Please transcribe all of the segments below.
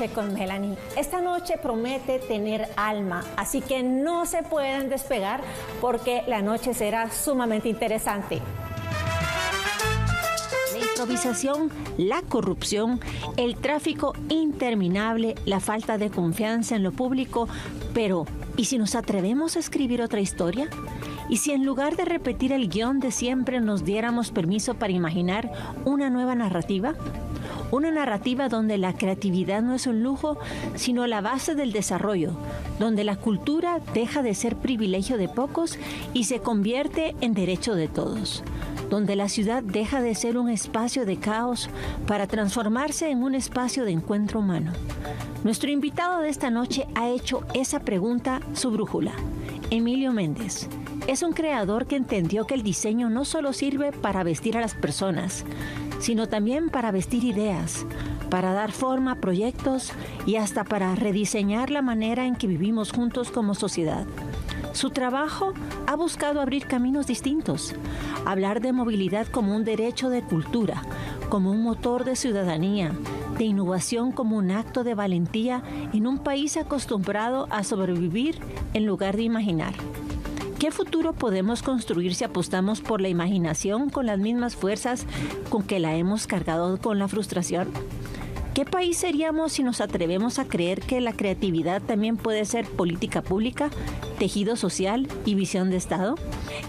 Noche con Melanie. Esta noche promete tener alma, así que no se pueden despegar porque la noche será sumamente interesante. La improvisación, la corrupción, el tráfico interminable, la falta de confianza en lo público, pero ¿y si nos atrevemos a escribir otra historia? ¿Y si en lugar de repetir el guión de siempre nos diéramos permiso para imaginar una nueva narrativa? Una narrativa donde la creatividad no es un lujo, sino la base del desarrollo, donde la cultura deja de ser privilegio de pocos y se convierte en derecho de todos, donde la ciudad deja de ser un espacio de caos para transformarse en un espacio de encuentro humano. Nuestro invitado de esta noche ha hecho esa pregunta su brújula, Emilio Méndez. Es un creador que entendió que el diseño no solo sirve para vestir a las personas, sino también para vestir ideas, para dar forma a proyectos y hasta para rediseñar la manera en que vivimos juntos como sociedad. Su trabajo ha buscado abrir caminos distintos, hablar de movilidad como un derecho de cultura, como un motor de ciudadanía, de innovación como un acto de valentía en un país acostumbrado a sobrevivir en lugar de imaginar. ¿Qué futuro podemos construir si apostamos por la imaginación con las mismas fuerzas con que la hemos cargado con la frustración? ¿Qué país seríamos si nos atrevemos a creer que la creatividad también puede ser política pública, tejido social y visión de Estado?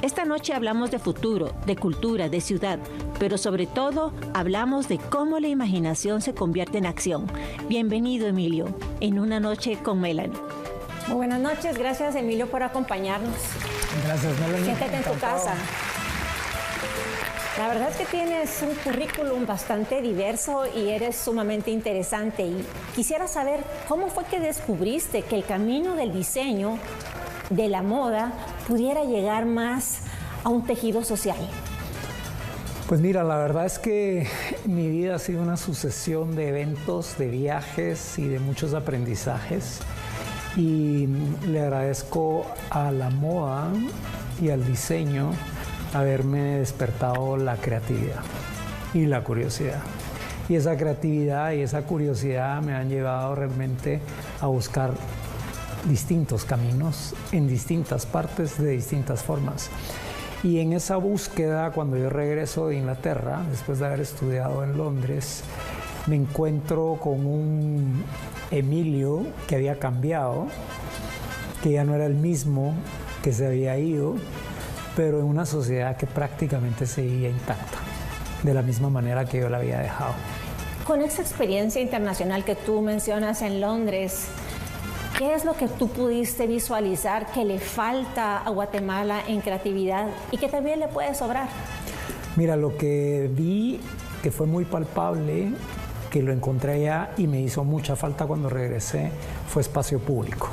Esta noche hablamos de futuro, de cultura, de ciudad, pero sobre todo hablamos de cómo la imaginación se convierte en acción. Bienvenido, Emilio, en Una Noche con Melanie. Muy buenas noches, gracias Emilio por acompañarnos. Gracias, Melanie. Siéntate en tu casa. La verdad es que tienes un currículum bastante diverso y eres sumamente interesante. Y quisiera saber cómo fue que descubriste que el camino del diseño, de la moda, pudiera llegar más a un tejido social. Pues mira, la verdad es que mi vida ha sido una sucesión de eventos, de viajes y de muchos aprendizajes. Y le agradezco a la moda y al diseño haberme despertado la creatividad y la curiosidad. Y esa creatividad y esa curiosidad me han llevado realmente a buscar distintos caminos en distintas partes de distintas formas. Y en esa búsqueda, cuando yo regreso de Inglaterra, después de haber estudiado en Londres, me encuentro con un Emilio que había cambiado, que ya no era el mismo, que se había ido, pero en una sociedad que prácticamente seguía intacta, de la misma manera que yo la había dejado. Con esa experiencia internacional que tú mencionas en Londres, ¿qué es lo que tú pudiste visualizar que le falta a Guatemala en creatividad y que también le puede sobrar? Mira, lo que vi que fue muy palpable, que lo encontré allá y me hizo mucha falta cuando regresé, fue espacio público.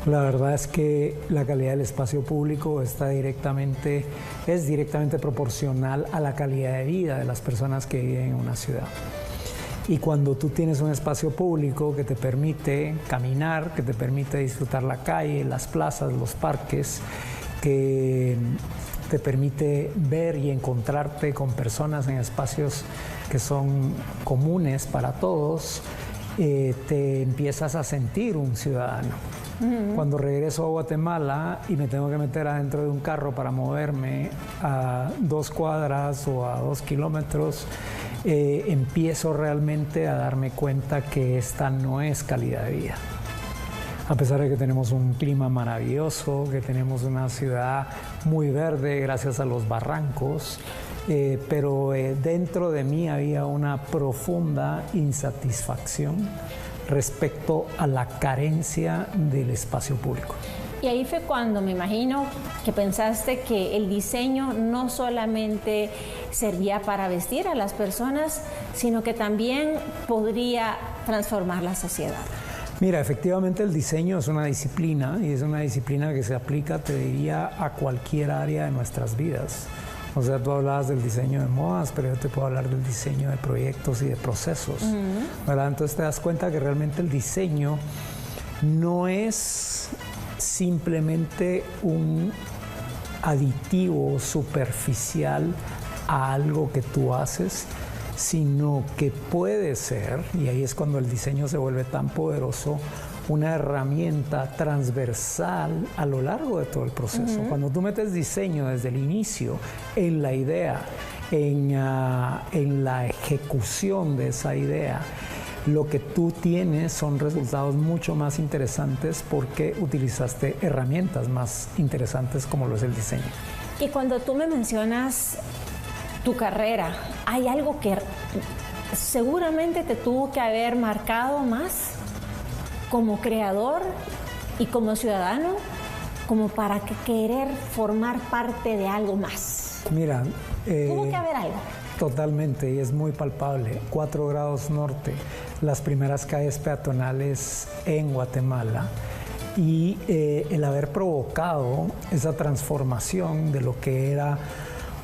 La verdad es que la calidad del espacio público es directamente proporcional a la calidad de vida de las personas que viven en una ciudad. Y cuando tú tienes un espacio público que te permite caminar, que te permite disfrutar la calle, las plazas, los parques, que te permite ver y encontrarte con personas en espacios que son comunes para todos, te empiezas a sentir un ciudadano. Cuando regreso a Guatemala y me tengo que meter adentro de un carro para moverme a 2 cuadras o a 2 kilómetros, empiezo realmente a darme cuenta que esta no es calidad de vida. A pesar de que tenemos un clima maravilloso, que tenemos una ciudad muy verde gracias a los barrancos, pero dentro de mí había una profunda insatisfacción respecto a la carencia del espacio público. Y ahí fue cuando me imagino que pensaste que el diseño no solamente servía para vestir a las personas, sino que también podría transformar la sociedad. Mira, efectivamente el diseño es una disciplina y es una disciplina que se aplica, te diría, a cualquier área de nuestras vidas. O sea, tú hablabas del diseño de modas, pero yo te puedo hablar del diseño de proyectos y de procesos, ¿verdad? Entonces te das cuenta que realmente el diseño no es simplemente un aditivo superficial a algo que tú haces, sino que puede ser, y ahí es cuando el diseño se vuelve tan poderoso, una herramienta transversal a lo largo de todo el proceso. Cuando tú metes diseño desde el inicio en la idea, en la ejecución de esa idea, lo que tú tienes son resultados mucho más interesantes porque utilizaste herramientas más interesantes como lo es el diseño. Y cuando tú me mencionas tu carrera, ¿hay algo que seguramente te tuvo que haber marcado más como creador y como ciudadano, como para querer formar parte de algo más? Mira, tuvo que haber algo. Totalmente, y es muy palpable. 4 grados norte, las primeras calles peatonales en Guatemala, y el haber provocado esa transformación de lo que era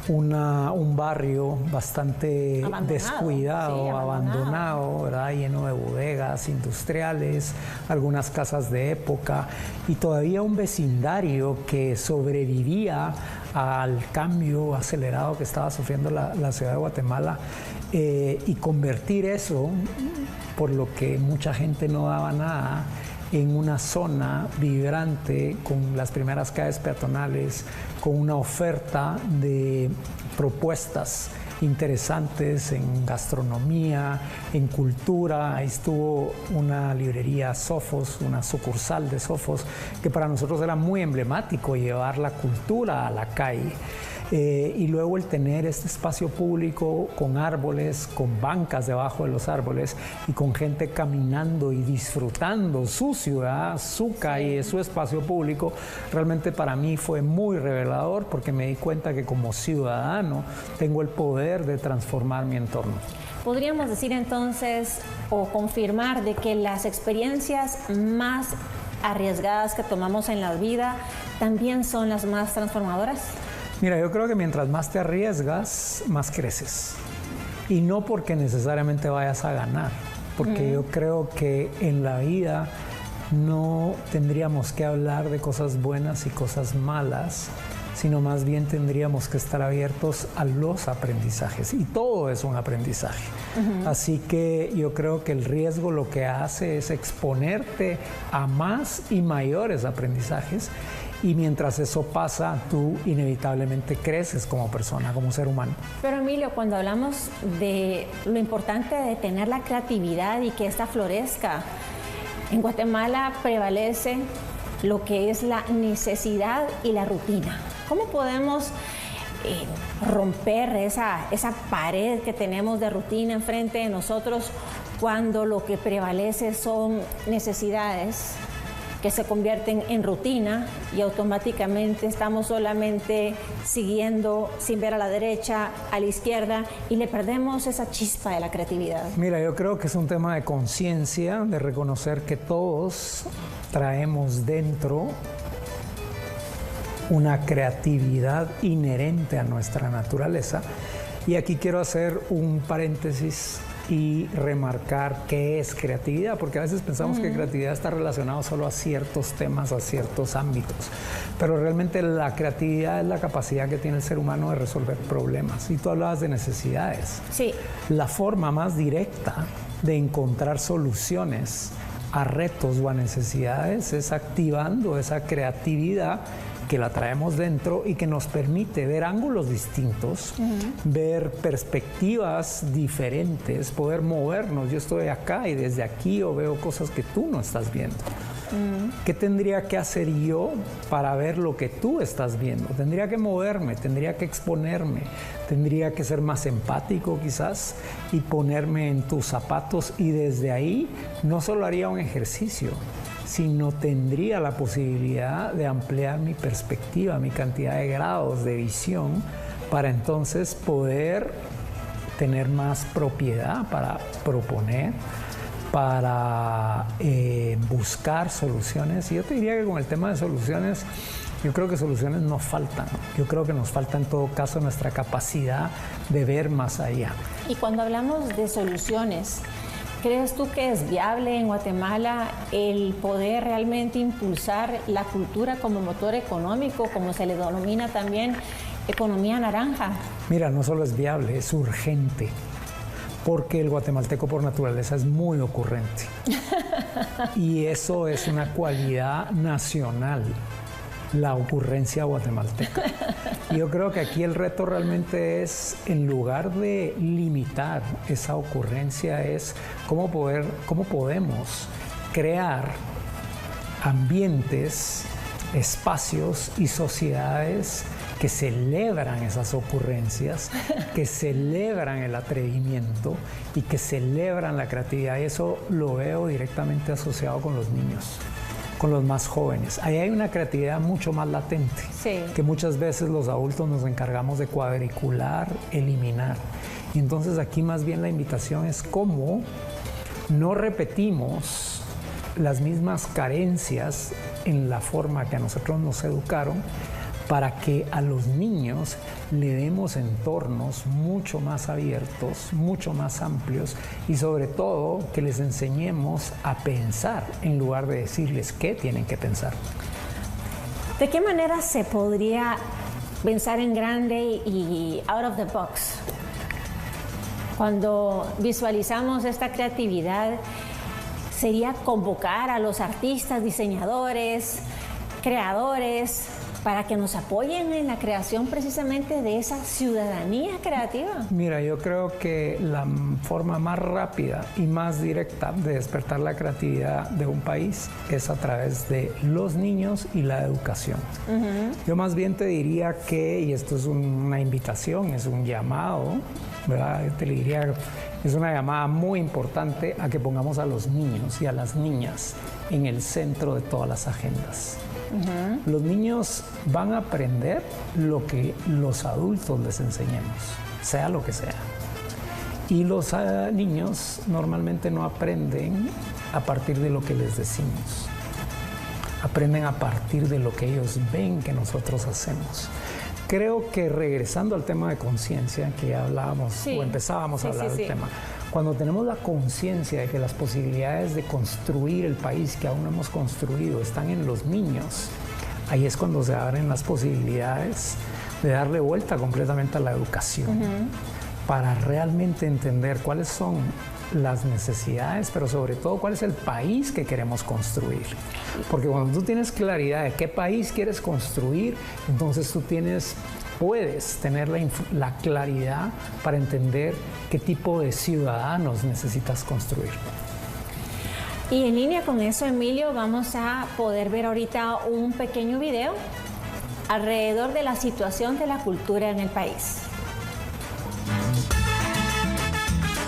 un barrio bastante descuidado, sí, abandonado, ¿verdad? Lleno de bodegas industriales, algunas casas de época, y todavía un vecindario que sobrevivía al cambio acelerado que estaba sufriendo la ciudad de Guatemala, y convertir eso, por lo que mucha gente no daba nada, en una zona vibrante con las primeras calles peatonales, con una oferta de propuestas interesantes en gastronomía, en cultura. Ahí estuvo una librería Sofos, una sucursal de Sofos, que para nosotros era muy emblemático llevar la cultura a la calle. Y luego el tener este espacio público con árboles, con bancas debajo de los árboles y con gente caminando y disfrutando su ciudad, su calle, su espacio público, realmente para mí fue muy revelador porque me di cuenta que como ciudadano tengo el poder de transformar mi entorno. Podríamos decir entonces o confirmar de que las experiencias más arriesgadas que tomamos en la vida también son las más transformadoras. Mira, yo creo que mientras más te arriesgas, más creces. Y no porque necesariamente vayas a ganar, porque yo creo que en la vida no tendríamos que hablar de cosas buenas y cosas malas, sino más bien tendríamos que estar abiertos a los aprendizajes. Y todo es un aprendizaje. Así que yo creo que el riesgo lo que hace es exponerte a más y mayores aprendizajes. Y mientras eso pasa, tú inevitablemente creces como persona, como ser humano. Pero Emilio, cuando hablamos de lo importante de tener la creatividad y que esta florezca, en Guatemala prevalece lo que es la necesidad y la rutina. ¿Cómo podemos romper esa pared que tenemos de rutina enfrente de nosotros cuando lo que prevalece son necesidades que se convierten en rutina y automáticamente estamos solamente siguiendo sin ver a la derecha, a la izquierda, y le perdemos esa chispa de la creatividad? Mira, yo creo que es un tema de conciencia, de reconocer que todos traemos dentro una creatividad inherente a nuestra naturaleza. Y aquí quiero hacer un paréntesis y remarcar qué es creatividad, porque a veces pensamos que creatividad está relacionado solo a ciertos temas, a ciertos ámbitos, pero realmente la creatividad es la capacidad que tiene el ser humano de resolver problemas. Y tú hablabas de necesidades. Sí. La forma más directa de encontrar soluciones a retos o a necesidades es activando esa creatividad que la traemos dentro y que nos permite ver ángulos distintos, ver perspectivas diferentes, poder movernos. Yo estoy acá y desde aquí yo veo cosas que tú no estás viendo. ¿Qué tendría que hacer yo para ver lo que tú estás viendo? Tendría que moverme, tendría que exponerme, tendría que ser más empático quizás y ponerme en tus zapatos, y desde ahí no solo haría un ejercicio, sino tendría la posibilidad de ampliar mi perspectiva, mi cantidad de grados de visión, para entonces poder tener más propiedad para proponer, para buscar soluciones. Y yo te diría que con el tema de soluciones, yo creo que soluciones nos faltan. Yo creo que nos falta en todo caso nuestra capacidad de ver más allá. Y cuando hablamos de soluciones, ¿crees tú que es viable en Guatemala el poder realmente impulsar la cultura como motor económico, como se le denomina también economía naranja? Mira, no solo es viable, es urgente. porque el guatemalteco por naturaleza es muy ocurrente. Y eso es una cualidad nacional, la ocurrencia guatemalteca. Y yo creo que aquí el reto realmente es, en lugar de limitar esa ocurrencia, es cómo podemos crear ambientes, espacios y sociedades que celebran esas ocurrencias, que celebran el atrevimiento y que celebran la creatividad. Y eso lo veo directamente asociado con los niños, con los más jóvenes. Ahí hay una creatividad mucho más latente, sí, que muchas veces los adultos nos encargamos de cuadricular, eliminar. Y entonces aquí más bien la invitación es cómo no repetimos las mismas carencias en la forma que a nosotros nos educaron, para que a los niños le demos entornos mucho más abiertos, mucho más amplios y sobre todo que les enseñemos a pensar en lugar de decirles qué tienen que pensar. ¿De qué manera se podría pensar en grande y out of the box? Cuando visualizamos esta creatividad, sería convocar a los artistas, diseñadores, creadores, para que nos apoyen en la creación precisamente de esa ciudadanía creativa. Mira, yo creo que la forma más rápida y más directa de despertar la creatividad de un país es a través de los niños y la educación. Yo más bien te diría que, y esto es una invitación, es un llamado, ¿verdad? Yo te diría, es una llamada muy importante a que pongamos a los niños y a las niñas en el centro de todas las agendas. Los niños van a aprender lo que los adultos les enseñemos, sea lo que sea. Y los niños normalmente no aprenden a partir de lo que les decimos. Aprenden a partir de lo que ellos ven que nosotros hacemos. Creo que regresando al tema de conciencia, que ya hablábamos, sí, o empezábamos a hablar del tema, cuando tenemos la conciencia de que las posibilidades de construir el país que aún no hemos construido están en los niños, ahí es cuando se abren las posibilidades de darle vuelta completamente a la educación, para realmente entender cuáles son las necesidades, pero sobre todo cuál es el país que queremos construir. Porque cuando tú tienes claridad de qué país quieres construir, entonces tú puedes tener la claridad para entender qué tipo de ciudadanos necesitas construir. Y en línea con eso, Emilio, vamos a poder ver ahorita un pequeño video alrededor de la situación de la cultura en el país.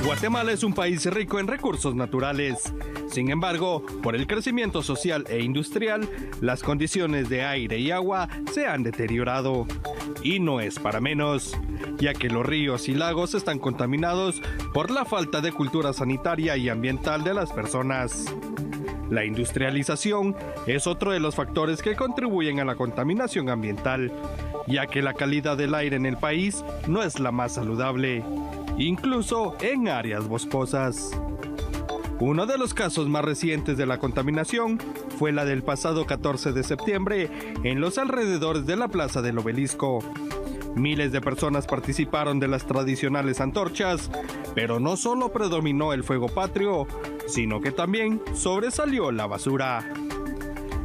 Guatemala es un país rico en recursos naturales. Sin embargo, por el crecimiento social e industrial, las condiciones de aire y agua se han deteriorado. Y no es para menos, ya que los ríos y lagos están contaminados por la falta de cultura sanitaria y ambiental de las personas. La industrialización es otro de los factores que contribuyen a la contaminación ambiental, ya que la calidad del aire en el país no es la más saludable, incluso en áreas boscosas. Uno de los casos más recientes de la contaminación fue la del pasado 14 de septiembre en los alrededores de la Plaza del Obelisco. Miles de personas participaron de las tradicionales antorchas, pero no solo predominó el fuego patrio, sino que también sobresalió la basura.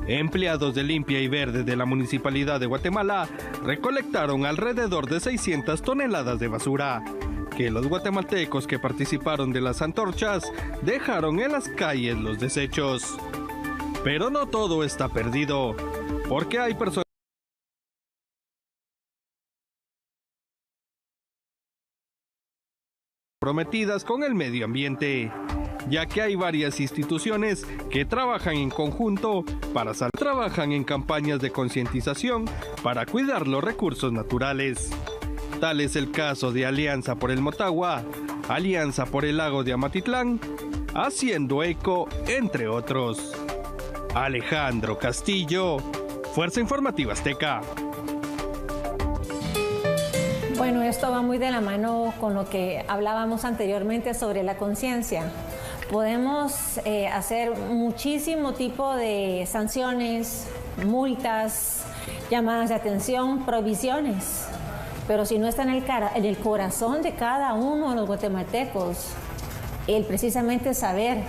Empleados de Limpia y Verde de la Municipalidad de Guatemala recolectaron alrededor de 600 toneladas de basura, que los guatemaltecos que participaron de las antorchas dejaron en las calles los desechos. Pero no todo está perdido, porque hay personas comprometidas con el medio ambiente, ya que hay varias instituciones que trabajan en conjunto trabajan en campañas de concientización para cuidar los recursos naturales. Tal es el caso de Alianza por el Motagua, Alianza por el Lago de Amatitlán, Haciendo Eco, entre otros. Alejandro Castillo, Fuerza Informativa Azteca. Bueno, esto va muy de la mano con lo que hablábamos anteriormente sobre la conciencia. Podemos hacer muchísimo tipo de sanciones, multas, llamadas de atención, provisiones. pero si no está en el corazón de cada uno de los guatemaltecos, el precisamente saber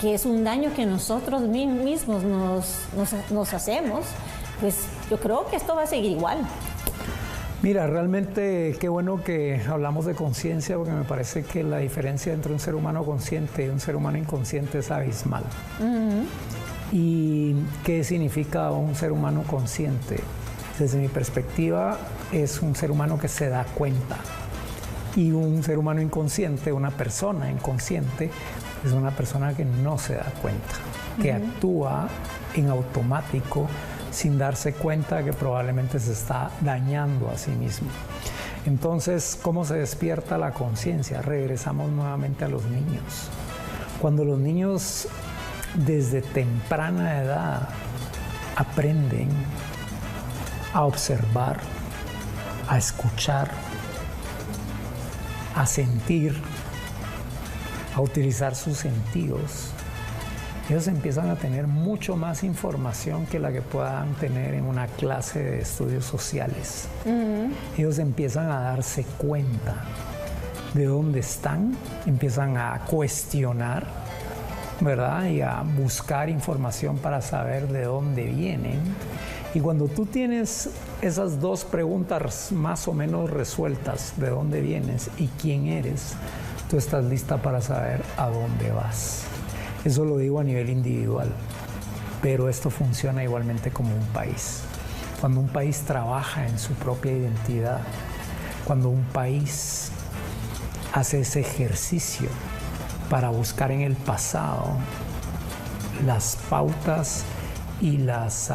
que es un daño que nosotros mismos nos hacemos, pues yo creo que esto va a seguir igual. Mira, realmente qué bueno que hablamos de conciencia, porque me parece que la diferencia entre un ser humano consciente y un ser humano inconsciente es abismal. ¿Y qué significa un ser humano consciente? Desde mi perspectiva, es un ser humano que se da cuenta. Y un ser humano inconsciente, una persona inconsciente, es una persona que no se da cuenta, que actúa en automático sin darse cuenta que probablemente se está dañando a sí mismo. Entonces, ¿cómo se despierta la conciencia? Regresamos nuevamente a los niños. Cuando los niños desde temprana edad aprenden a observar, a escuchar, a sentir, a utilizar sus sentidos, ellos empiezan a tener mucho más información que la que puedan tener en una clase de estudios sociales. Ellos empiezan a darse cuenta de dónde están, empiezan a cuestionar, ¿verdad? Y a buscar información para saber de dónde vienen. Y cuando tú tienes esas dos preguntas más o menos resueltas, de dónde vienes y quién eres, tú estás lista para saber a dónde vas. Eso lo digo a nivel individual, pero esto funciona igualmente como un país. Cuando un país trabaja en su propia identidad, cuando un país hace ese ejercicio para buscar en el pasado las pautas y los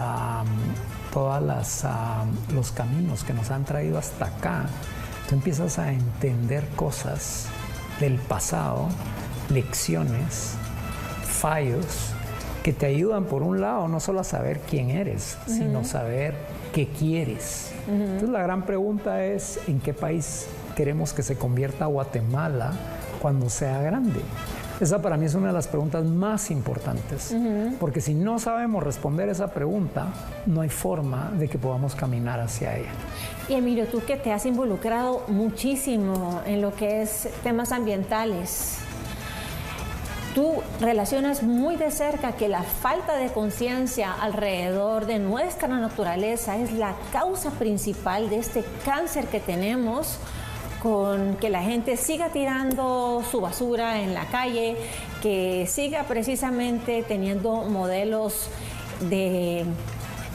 caminos que nos han traído hasta acá, tú empiezas a entender cosas del pasado, lecciones, fallos que te ayudan por un lado no solo a saber quién eres, sino saber qué quieres. Entonces la gran pregunta es ¿en qué país queremos que se convierta Guatemala cuando sea grande? Esa para mí es una de las preguntas más importantes, porque si no sabemos responder esa pregunta, no hay forma de que podamos caminar hacia ella. Y Emilio, tú que te has involucrado muchísimo en lo que es temas ambientales, tú relacionas muy de cerca que la falta de conciencia alrededor de nuestra naturaleza es la causa principal de este cáncer que tenemos, con que la gente siga tirando su basura en la calle, que siga precisamente teniendo modelos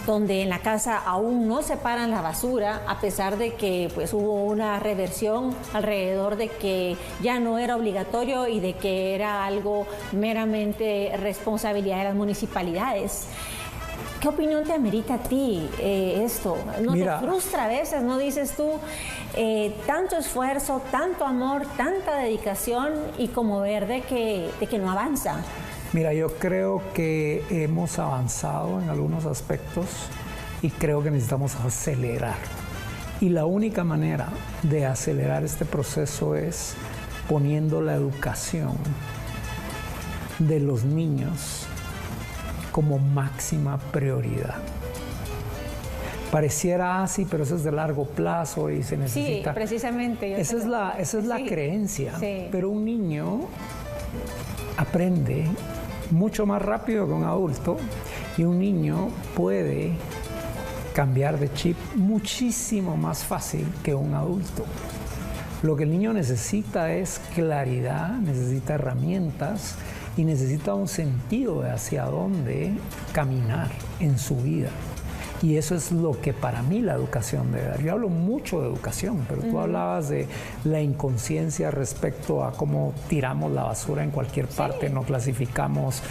donde en la casa aún no separan la basura, a pesar de que pues hubo una reversión alrededor de que ya no era obligatorio y de que era algo meramente responsabilidad de las municipalidades. ¿Qué opinión te amerita a ti esto? ¿No te frustra a veces? ¿No dices tú tanto esfuerzo, tanto amor, tanta dedicación y como ver de que no avanza? Mira, yo creo que hemos avanzado en algunos aspectos y creo que necesitamos acelerar. Y la única manera de acelerar este proceso es poniendo la educación de los niños como máxima prioridad. Pareciera así, pero eso es de largo plazo y se necesita... Sí, precisamente. Esa es la creencia, pero un niño aprende mucho más rápido que un adulto y un niño puede cambiar de chip muchísimo más fácil que un adulto. Lo que el niño necesita es claridad, necesita herramientas y necesita un sentido de hacia dónde caminar en su vida. Y eso es lo que para mí la educación debe dar. Yo hablo mucho de educación, pero tú hablabas de la inconsciencia respecto a cómo tiramos la basura en cualquier parte, no clasificamos,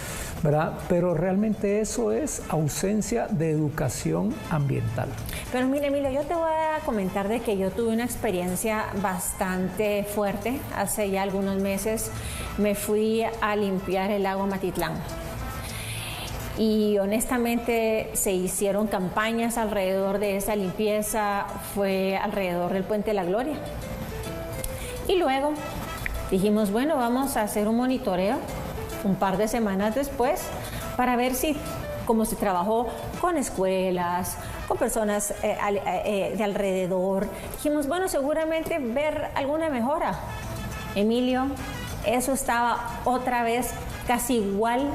¿verdad? Pero realmente eso es ausencia de educación ambiental. Pero mire, Emilio, yo te voy a comentar de que yo tuve una experiencia bastante fuerte. Hace ya algunos meses me fui a limpiar el lago Matitlán. Y honestamente se hicieron campañas alrededor de esa limpieza, fue alrededor del Puente de la Gloria. Y luego dijimos, bueno, vamos a hacer un monitoreo un par de semanas después para ver cómo se trabajó con escuelas, con personas de alrededor. Dijimos, bueno, seguramente ver alguna mejora. Emilio, eso estaba otra vez casi igual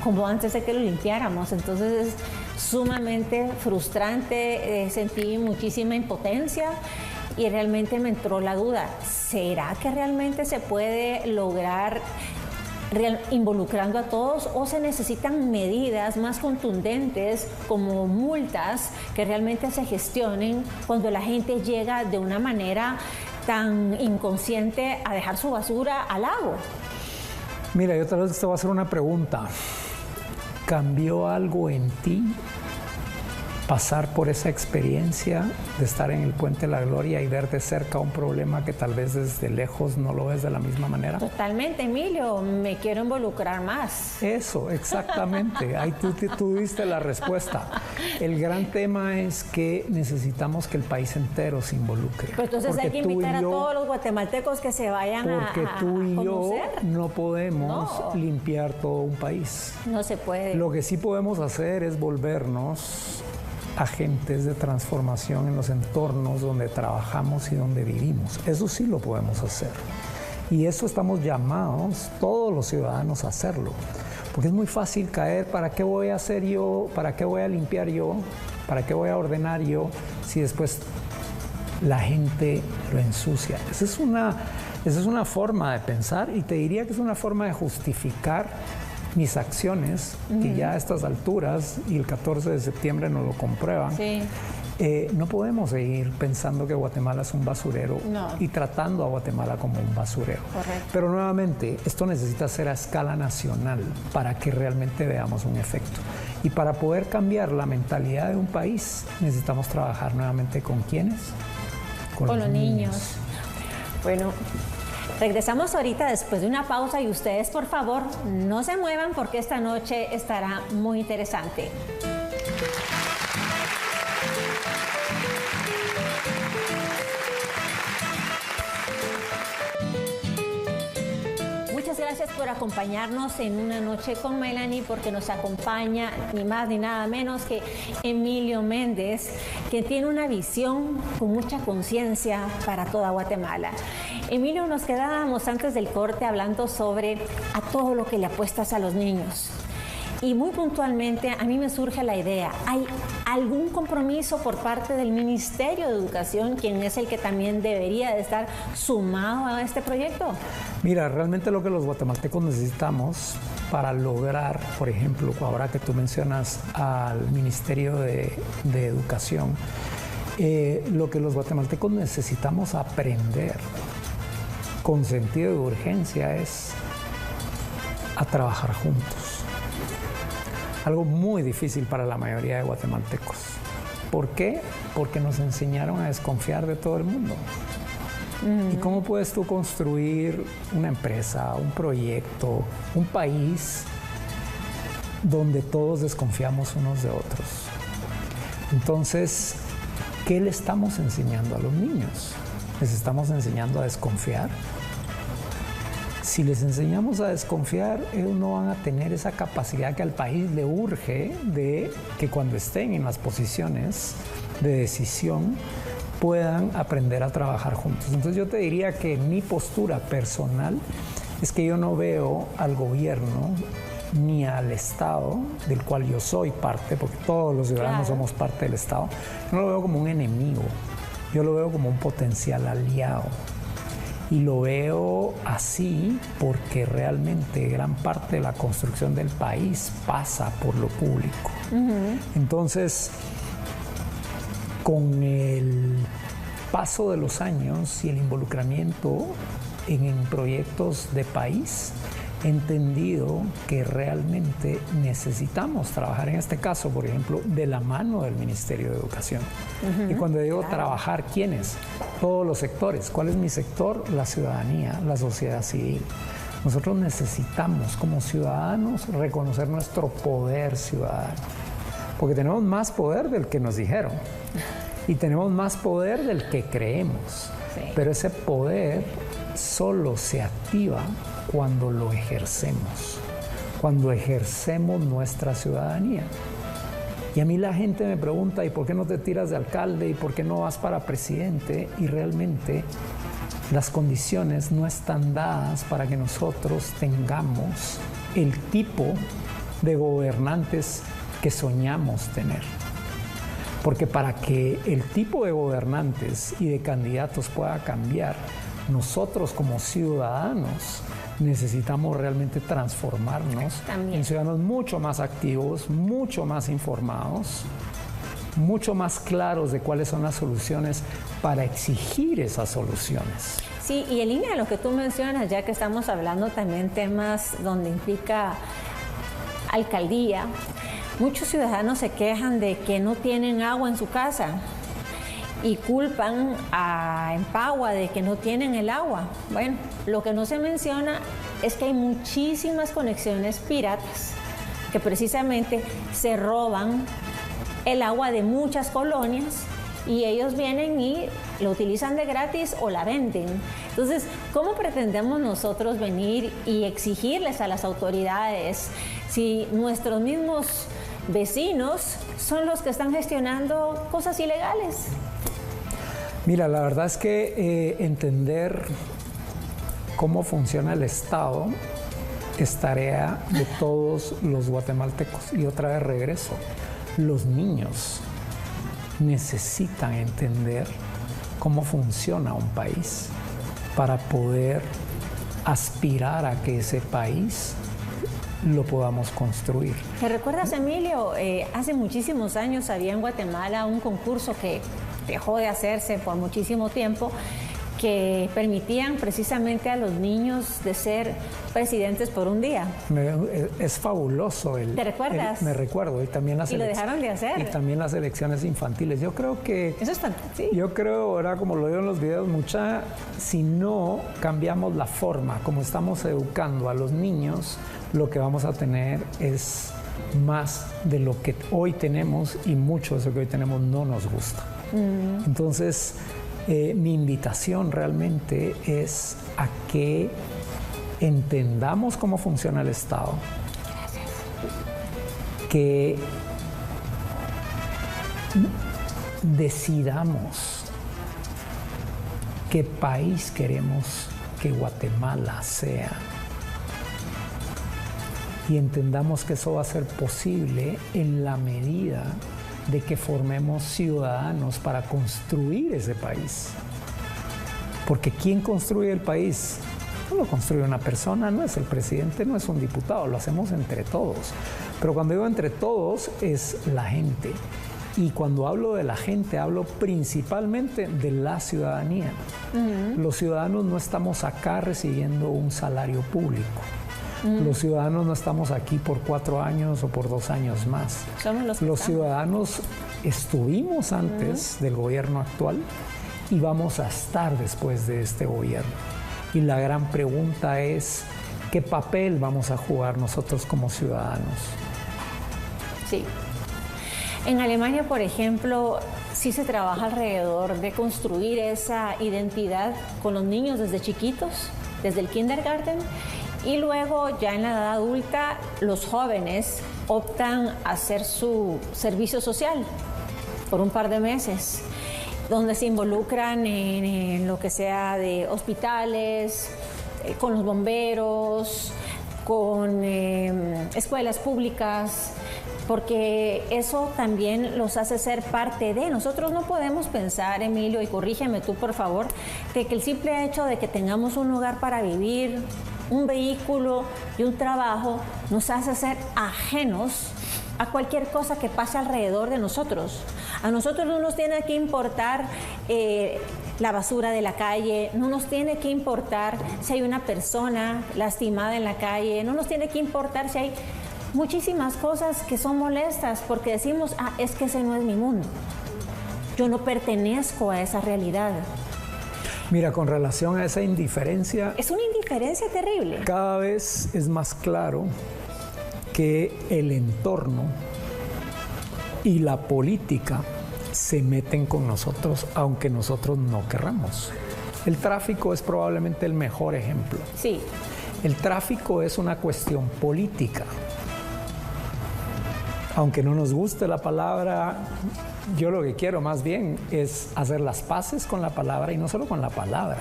como antes de que lo limpiáramos. Entonces es sumamente frustrante, sentí muchísima impotencia y realmente me entró la duda, ¿será que realmente se puede lograr involucrando a todos o se necesitan medidas más contundentes como multas que realmente se gestionen cuando la gente llega de una manera tan inconsciente a dejar su basura al lago? Mira, yo tal vez te voy a hacer una pregunta. ¿Cambió algo en ti pasar por esa experiencia de estar en el Puente de la Gloria y ver de cerca un problema que tal vez desde lejos no lo ves de la misma manera? Totalmente, Emilio, me quiero involucrar más. Eso, exactamente, ahí tú diste la respuesta. El gran tema es que necesitamos que el país entero se involucre. Pero entonces hay que invitar a todos los guatemaltecos que se vayan a porque tú y yo conocer. no podemos limpiar todo un país. No se puede. Lo que sí podemos hacer es volvernos agentes de transformación en los entornos donde trabajamos y donde vivimos. Eso sí lo podemos hacer. Y eso estamos llamados, todos los ciudadanos, a hacerlo. Porque es muy fácil caer, ¿para qué voy a hacer yo? ¿Para qué voy a limpiar yo? ¿Para qué voy a ordenar yo? Si después la gente lo ensucia. Esa es una forma de pensar y te diría que es una forma de justificar mis acciones, que ya a estas alturas, y el 14 de septiembre nos lo comprueban, sí. No podemos seguir pensando que Guatemala es un basurero y tratando a Guatemala como un basurero. Correcto. Pero nuevamente, esto necesita ser a escala nacional para que realmente veamos un efecto. Y para poder cambiar la mentalidad de un país, necesitamos trabajar nuevamente ¿con quiénes? Con los niños. Bueno, regresamos ahorita después de una pausa y ustedes, por favor, no se muevan porque esta noche estará muy interesante. Muchas gracias por acompañarnos en Una Noche con Melanie, porque nos acompaña ni más ni nada menos que Emilio Méndez, que tiene una visión con mucha conciencia para toda Guatemala. Emilio, nos quedábamos antes del corte hablando sobre a todo lo que le apuestas a los niños. Y muy puntualmente a mí me surge la idea, ¿hay algún compromiso por parte del Ministerio de Educación, quien es el que también debería de estar sumado a este proyecto? Mira, realmente lo que los guatemaltecos necesitamos para lograr, por ejemplo, ahora que tú mencionas al Ministerio de Educación, lo que los guatemaltecos necesitamos aprender con sentido de urgencia es a trabajar juntos. Algo muy difícil para la mayoría de guatemaltecos. ¿Por qué? Porque nos enseñaron a desconfiar de todo el mundo. ¿Y cómo puedes tú construir una empresa, un proyecto, un país donde todos desconfiamos unos de otros? Entonces, ¿qué le estamos enseñando a los niños? ¿Les estamos enseñando a desconfiar? Si les enseñamos a desconfiar, ellos no van a tener esa capacidad que al país le urge de que cuando estén en las posiciones de decisión puedan aprender a trabajar juntos. Entonces yo te diría que mi postura personal es que yo no veo al gobierno ni al Estado, del cual yo soy parte, porque todos los ciudadanos somos parte del Estado, no lo veo como un enemigo, yo lo veo como un potencial aliado. Y lo veo así porque realmente gran parte de la construcción del país pasa por lo público. Entonces, con el paso de los años y el involucramiento en proyectos de país, he entendido que realmente necesitamos trabajar, en este caso, por ejemplo, de la mano del Ministerio de Educación. Y cuando digo trabajar, ¿quiénes? Todos los sectores. ¿Cuál es mi sector? La ciudadanía, la sociedad civil. Nosotros necesitamos, como ciudadanos, reconocer nuestro poder ciudadano, porque tenemos más poder del que nos dijeron y tenemos más poder del que creemos, pero ese poder solo se activa cuando lo ejercemos, cuando ejercemos nuestra ciudadanía. Y a mí la gente me pregunta, ¿y por qué no te tiras de alcalde? ¿Y por qué no vas para presidente? Y realmente las condiciones no están dadas para que nosotros tengamos el tipo de gobernantes que soñamos tener. Porque para que el tipo de gobernantes y de candidatos pueda cambiar, nosotros como ciudadanos necesitamos realmente transformarnos en ciudadanos mucho más activos, mucho más informados, mucho más claros de cuáles son las soluciones para exigir esas soluciones. Sí, y en línea de lo que tú mencionas, ya que estamos hablando también temas donde implica alcaldía, muchos ciudadanos se quejan de que no tienen agua en su casa y culpan a Empagua de que no tienen el agua. Bueno, lo que no se menciona es que hay muchísimas conexiones piratas que precisamente se roban el agua de muchas colonias y ellos vienen y lo utilizan de gratis o la venden. Entonces, ¿cómo pretendemos nosotros venir y exigirles a las autoridades si nuestros mismos vecinos son los que están gestionando cosas ilegales? Mira, la verdad es que entender cómo funciona el Estado es tarea de todos los guatemaltecos. Y otra vez regreso, los niños necesitan entender cómo funciona un país para poder aspirar a que ese país lo podamos construir. ¿Te recuerdas, Emilio? Hace muchísimos años había en Guatemala un concurso que dejó de hacerse por muchísimo tiempo, que permitían precisamente a los niños de ser presidentes por un día. Es fabuloso. ¿Te recuerdas? Me recuerdo. Y también lo dejaron de hacer. Y también las elecciones infantiles. Yo creo que... Eso es fantástico. Sí. Yo creo, ahora como lo digo en los videos, si no cambiamos la forma como estamos educando a los niños, lo que vamos a tener es más de lo que hoy tenemos, y mucho de eso que hoy tenemos no nos gusta. Entonces, mi invitación realmente es a que entendamos cómo funciona el Estado, que decidamos qué país queremos que Guatemala sea, y entendamos que eso va a ser posible en la medida de que formemos ciudadanos para construir ese país. Porque ¿quién construye el país? No lo construye una persona, no es el presidente, no es un diputado, lo hacemos entre todos. Pero cuando digo entre todos, es la gente. Y cuando hablo de la gente, hablo principalmente de la ciudadanía. Los ciudadanos no estamos acá recibiendo un salario público. Los ciudadanos no estamos aquí por 4 años o por 2 años más. Los ciudadanos estuvimos antes del gobierno actual y vamos a estar después de este gobierno. Y la gran pregunta es, ¿qué papel vamos a jugar nosotros como ciudadanos? Sí. En Alemania, por ejemplo, sí se trabaja alrededor de construir esa identidad con los niños desde chiquitos, desde el kindergarten. Y luego, ya en la edad adulta, los jóvenes optan a hacer su servicio social por un par de meses, donde se involucran en lo que sea de hospitales, con los bomberos, con escuelas públicas, porque eso también los hace ser parte de. Nosotros no podemos pensar, Emilio, y corrígeme tú por favor, de que el simple hecho de que tengamos un lugar para vivir, un vehículo y un trabajo nos hace ser ajenos a cualquier cosa que pase alrededor de nosotros. A nosotros no nos tiene que importar la basura de la calle, no nos tiene que importar si hay una persona lastimada en la calle, no nos tiene que importar si hay muchísimas cosas que son molestas, porque decimos, es que ese no es mi mundo. Yo no pertenezco a esa realidad. Mira, con relación a esa indiferencia... Es una indiferencia terrible. Cada vez es más claro que el entorno y la política se meten con nosotros, aunque nosotros no querramos. El tráfico es probablemente el mejor ejemplo. Sí. El tráfico es una cuestión política. aunque no nos guste la palabra, yo lo que quiero más bien es hacer las paces con la palabra, y no solo con la palabra,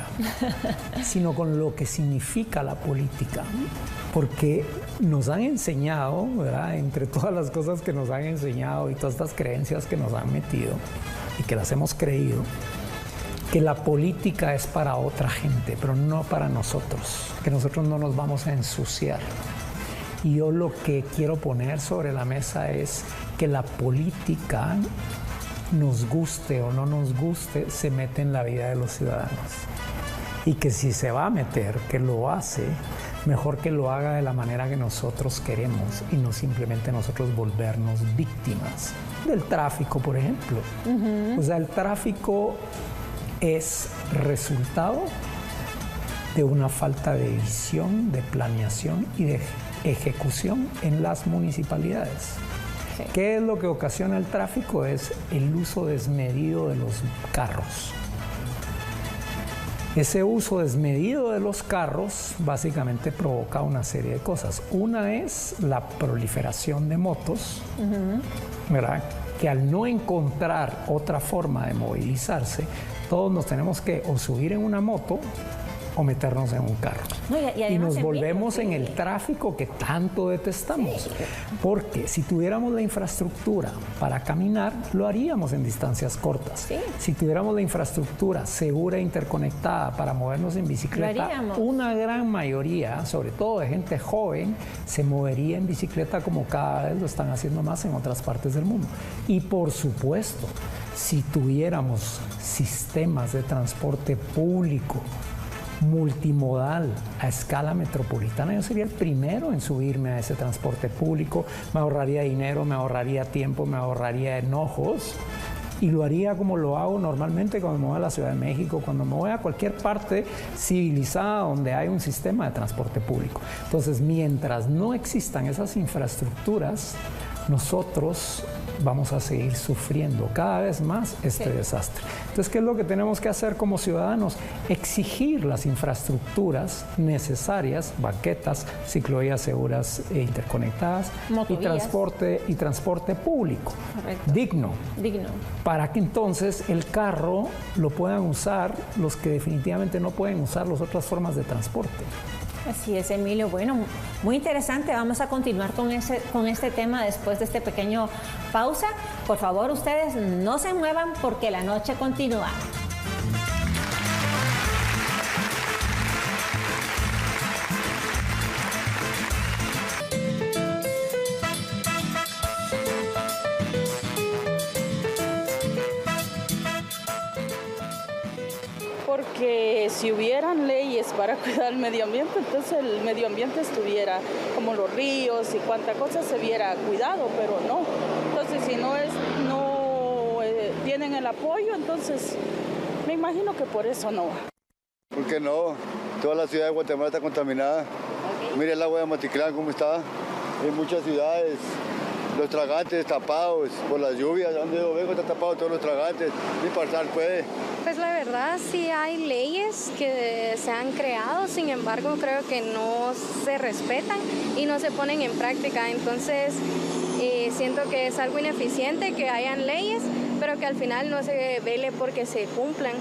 sino con lo que significa la política. Porque nos han enseñado, ¿verdad?, entre todas las cosas que nos han enseñado y todas estas creencias que nos han metido y que las hemos creído, que la política es para otra gente, pero no para nosotros, que nosotros no nos vamos a ensuciar. Y yo lo que quiero poner sobre la mesa es que la política, nos guste o no nos guste, se mete en la vida de los ciudadanos. Y que si se va a meter, que lo hace, mejor que lo haga de la manera que nosotros queremos y no simplemente nosotros volvernos víctimas del tráfico, por ejemplo. O sea, el tráfico es resultado de una falta de visión, de planeación y de ejecución en las municipalidades. Sí. ¿Qué es lo que ocasiona el tráfico? Es el uso desmedido de los carros. Ese uso desmedido de los carros básicamente provoca una serie de cosas. Una es la proliferación de motos, ¿verdad?, que al no encontrar otra forma de movilizarse, todos nos tenemos que o subir en una moto o meternos en un carro. No, y nos volvemos en el tráfico que tanto detestamos. Sí. Porque si tuviéramos la infraestructura para caminar, lo haríamos en distancias cortas. Sí. Si tuviéramos la infraestructura segura e interconectada para movernos en bicicleta, una gran mayoría, sobre todo de gente joven, se movería en bicicleta como cada vez lo están haciendo más en otras partes del mundo. Y por supuesto, si tuviéramos sistemas de transporte público multimodal a escala metropolitana, yo sería el primero en subirme a ese transporte público, me ahorraría dinero, me ahorraría tiempo, me ahorraría enojos, y lo haría como lo hago normalmente cuando me voy a la Ciudad de México, cuando me voy a cualquier parte civilizada donde hay un sistema de transporte público. Entonces, mientras no existan esas infraestructuras, nosotros vamos a seguir sufriendo cada vez más este desastre. Entonces, ¿qué es lo que tenemos que hacer como ciudadanos? Exigir las infraestructuras necesarias, banquetas, ciclovías seguras e interconectadas, y transporte público. Correcto. Digno. Para que entonces el carro lo puedan usar los que definitivamente no pueden usar las otras formas de transporte. Así es, Emilio. Bueno, muy interesante. Vamos a continuar con este tema después de este pequeño pausa. Por favor, ustedes no se muevan porque la noche continúa. Porque si hubieran leyes para cuidar el medio ambiente, entonces el medio ambiente estuviera como los ríos y cuánta cosa se viera cuidado, pero no. Entonces si no tienen el apoyo, entonces me imagino que por eso no. ¿Por qué no? Toda la ciudad de Guatemala está contaminada. Mire el agua de Matitlán cómo está. En muchas ciudades los tragantes tapados por las lluvias. Donde yo vengo está tapado todos los tragantes, ni pasar puede. Pues la verdad sí hay leyes que se han creado, sin embargo creo que no se respetan y no se ponen en práctica. Entonces siento que es algo ineficiente que hayan leyes, pero que al final no se vele porque se cumplan.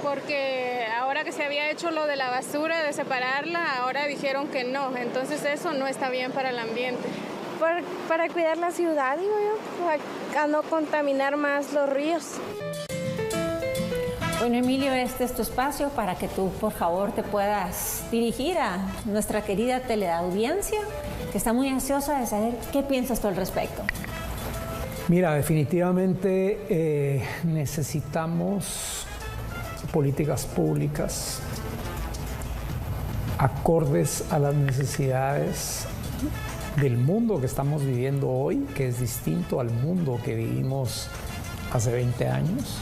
Porque ahora que se había hecho lo de la basura, de separarla, ahora dijeron que no. Entonces eso no está bien para el ambiente. Para cuidar la ciudad, digo yo, a no contaminar más los ríos. Bueno, Emilio, este es tu espacio para que tú, por favor, te puedas dirigir a nuestra querida teleaudiencia, que está muy ansiosa de saber qué piensas tú al respecto. Mira, definitivamente necesitamos políticas públicas acordes a las necesidades del mundo que estamos viviendo hoy, que es distinto al mundo que vivimos hace 20 años.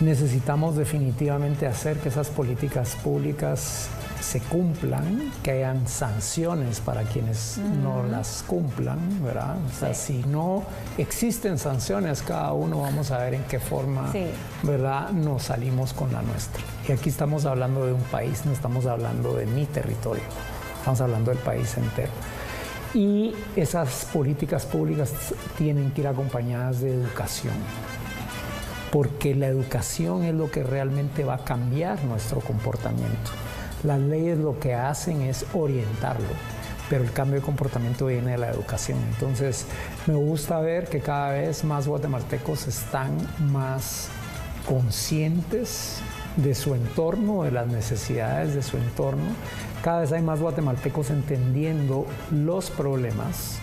Necesitamos definitivamente hacer que esas políticas públicas se cumplan, que hayan sanciones para quienes no las cumplan, ¿verdad? O sea, si no existen sanciones, cada uno vamos a ver en qué forma, ¿verdad?, nos salimos con la nuestra. Y aquí estamos hablando de un país, no estamos hablando de mi territorio, estamos hablando del país entero. Y esas políticas públicas tienen que ir acompañadas de educación, porque la educación es lo que realmente va a cambiar nuestro comportamiento. Las leyes lo que hacen es orientarlo, pero el cambio de comportamiento viene de la educación. Entonces, me gusta ver que cada vez más guatemaltecos están más conscientes de su entorno, de las necesidades de su entorno. Cada vez hay más guatemaltecos entendiendo los problemas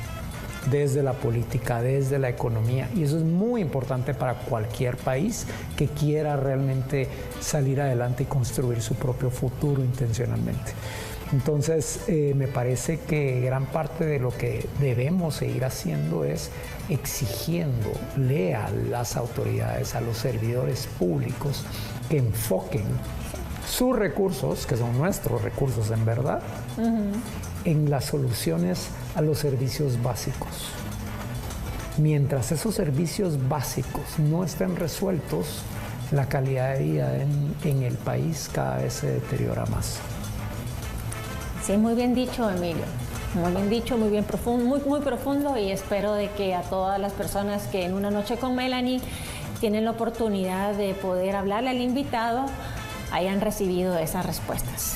desde la política, desde la economía, y eso es muy importante para cualquier país que quiera realmente salir adelante y construir su propio futuro intencionalmente. Entonces, me parece que gran parte de lo que debemos seguir haciendo es exigiéndole a las autoridades, a los servidores públicos, que enfoquen sus recursos, que son nuestros recursos en verdad, en las soluciones a los servicios básicos. Mientras esos servicios básicos no estén resueltos, la calidad de vida en el país cada vez se deteriora más. Sí, muy bien dicho, Emilio. Muy bien dicho, muy bien profundo, muy profundo, y espero de que a todas las personas que en Una Noche con Melanie tienen la oportunidad de poder hablarle al invitado hayan recibido esas respuestas.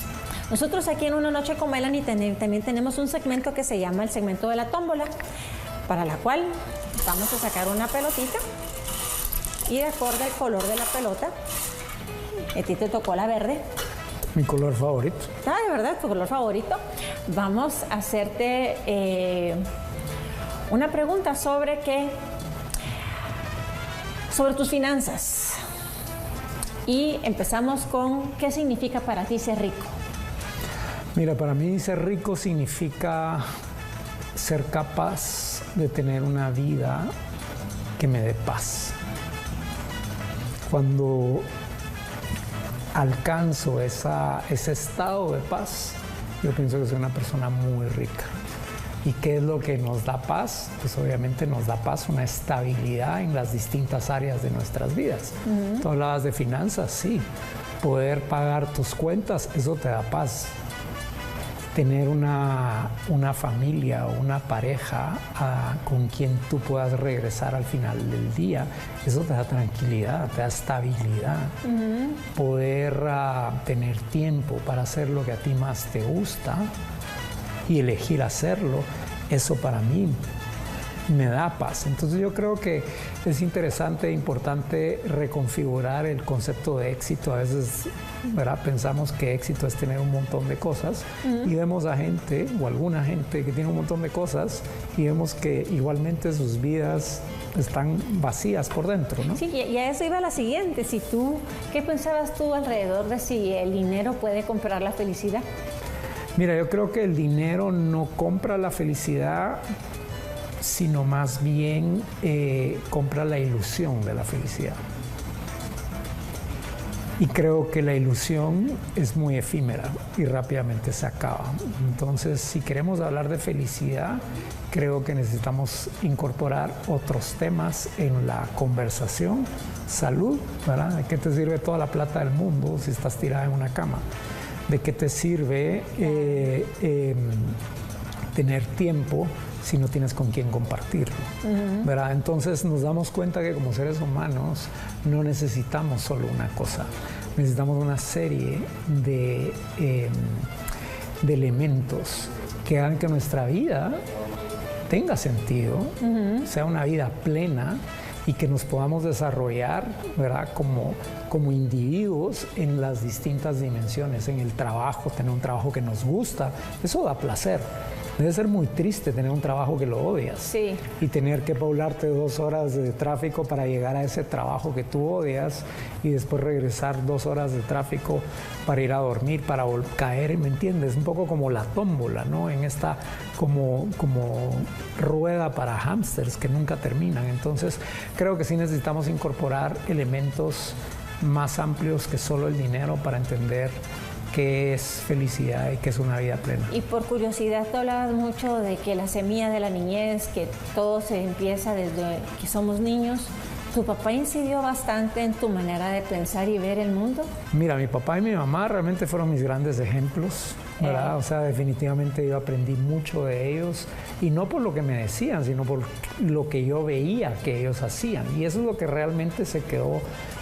Nosotros aquí en Una Noche con Melanie también tenemos un segmento que se llama el segmento de la tómbola, para la cual vamos a sacar una pelotita y de acuerdo al color de la pelota, a ti te tocó la verde. Mi color favorito. Ah, de verdad, tu color favorito. Vamos a hacerte una pregunta sobre tus finanzas. Y empezamos con, ¿qué significa para ti ser rico? Mira, para mí ser rico significa ser capaz de tener una vida que me dé paz. Cuando alcanzo ese estado de paz, yo pienso que soy una persona muy rica. ¿Y qué es lo que nos da paz? Pues obviamente nos da paz una estabilidad en las distintas áreas de nuestras vidas. Tú hablabas de finanzas, sí. Poder pagar tus cuentas, eso te da paz. Tener una familia o una pareja con quien tú puedas regresar al final del día, eso te da tranquilidad, te da estabilidad. Poder tener tiempo para hacer lo que a ti más te gusta y elegir hacerlo, eso para mí me da paz. Entonces yo creo que es interesante e importante reconfigurar el concepto de éxito. A veces, ¿verdad?, pensamos que éxito es tener un montón de cosas y vemos a gente o alguna gente que tiene un montón de cosas y vemos que igualmente sus vidas están vacías por dentro, ¿no? Sí, y a eso iba la siguiente. ¿Qué pensabas tú alrededor de si el dinero puede comprar la felicidad? Mira, yo creo que el dinero no compra la felicidad, sino más bien compra la ilusión de la felicidad. Y creo que la ilusión es muy efímera y rápidamente se acaba. Entonces, si queremos hablar de felicidad, creo que necesitamos incorporar otros temas en la conversación. Salud, ¿verdad? ¿De qué te sirve toda la plata del mundo si estás tirada en una cama? ¿De qué te sirve tener tiempo si no tienes con quién compartirlo? ¿Verdad? Entonces nos damos cuenta que como seres humanos no necesitamos solo una cosa, necesitamos una serie de elementos que hagan que nuestra vida tenga sentido, sea una vida plena y que nos podamos desarrollar, ¿verdad?, como individuos en las distintas dimensiones. En el trabajo, tener un trabajo que nos gusta, eso da placer. Debe ser muy triste tener un trabajo que lo odias. Sí. Y tener que poblarte 2 horas de tráfico para llegar a ese trabajo que tú odias y después regresar 2 horas de tráfico para ir a dormir, para caer, ¿me entiendes? Un poco como la tómbola, ¿no? En esta como rueda para hámsters que nunca terminan. Entonces, creo que sí necesitamos incorporar elementos más amplios que solo el dinero para entender qué es felicidad y qué es una vida plena. Y por curiosidad, tú hablabas mucho de que la semilla de la niñez, que todo se empieza desde que somos niños. ¿Tu papá incidió bastante en tu manera de pensar y ver el mundo? Mira, mi papá y mi mamá realmente fueron mis grandes ejemplos, ¿verdad? O sea, definitivamente yo aprendí mucho de ellos, y no por lo que me decían, sino por lo que yo veía que ellos hacían. Y eso es lo que realmente se quedó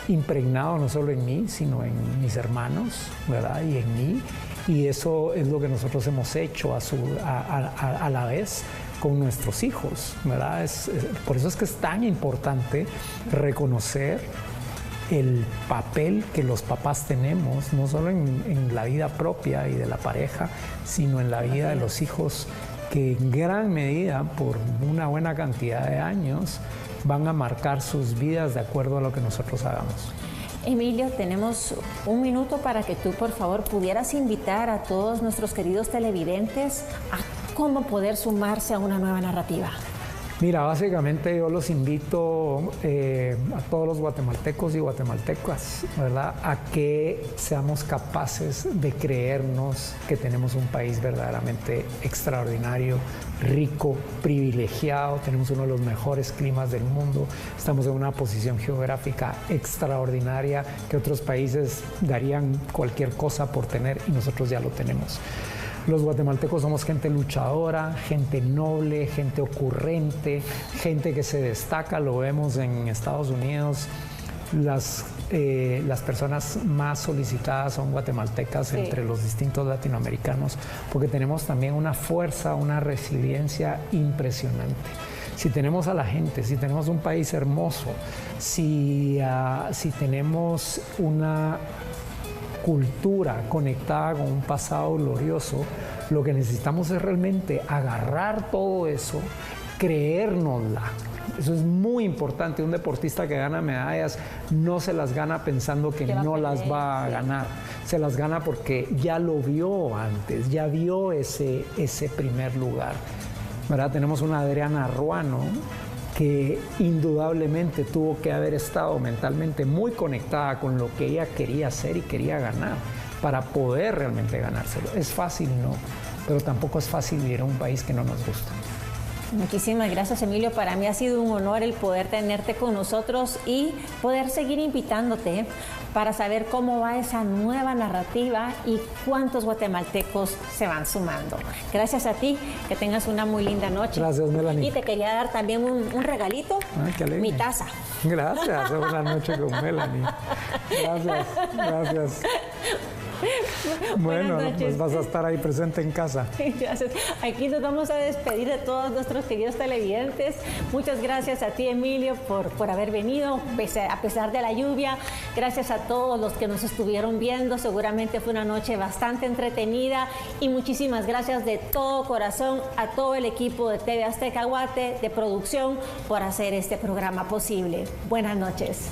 impregnado no solo en mí, sino en mis hermanos, ¿verdad? Y en mí. Y eso es lo que nosotros hemos hecho a la vez con nuestros hijos, ¿verdad? Por eso es que es tan importante reconocer el papel que los papás tenemos, no solo en la vida propia y de la pareja, sino en la vida de los hijos, que en gran medida, por una buena cantidad de años, van a marcar sus vidas de acuerdo a lo que nosotros hagamos. Emilio, tenemos un minuto para que tú, por favor, pudieras invitar a todos nuestros queridos televidentes a cómo poder sumarse a una nueva narrativa. Mira, básicamente yo los invito a todos los guatemaltecos y guatemaltecas, ¿verdad?, a que seamos capaces de creernos que tenemos un país verdaderamente extraordinario, rico, privilegiado, tenemos uno de los mejores climas del mundo, estamos en una posición geográfica extraordinaria que otros países darían cualquier cosa por tener, y nosotros ya lo tenemos. Los guatemaltecos somos gente luchadora, gente noble, gente ocurrente, gente que se destaca. Lo vemos en Estados Unidos. Las personas más solicitadas son guatemaltecas, sí, entre los distintos latinoamericanos, porque tenemos también una fuerza, una resiliencia impresionante. Si tenemos a la gente, si tenemos un país hermoso, si tenemos una cultura conectada con un pasado glorioso, lo que necesitamos es realmente agarrar todo eso, creérnosla. Eso es muy importante. Un deportista que gana medallas no se las gana pensando que no las va a ganar. Se las gana porque ya lo vio antes, ya vio ese primer lugar, ¿verdad? Tenemos una Adriana Ruano que indudablemente tuvo que haber estado mentalmente muy conectada con lo que ella quería hacer y quería ganar para poder realmente ganárselo. Es fácil, no, pero tampoco es fácil vivir en un país que no nos gusta. Muchísimas gracias, Emilio. Para mí ha sido un honor el poder tenerte con nosotros y poder seguir invitándote para saber cómo va esa nueva narrativa y cuántos guatemaltecos se van sumando. Gracias a ti, que tengas una muy linda noche. Gracias, Melanie. Y te quería dar también un regalito, mi taza. Gracias, buena noche con Melanie. Gracias. Bueno, pues vas a estar ahí presente en casa. Gracias. Aquí nos vamos a despedir de todos nuestros queridos televidentes. Muchas gracias a ti, Emilio, por haber venido, a pesar de la lluvia. Gracias a todos los que nos estuvieron viendo. Seguramente fue una noche bastante entretenida. Y muchísimas gracias de todo corazón a todo el equipo de TV Azteca Guate, de producción, por hacer este programa posible. Buenas noches.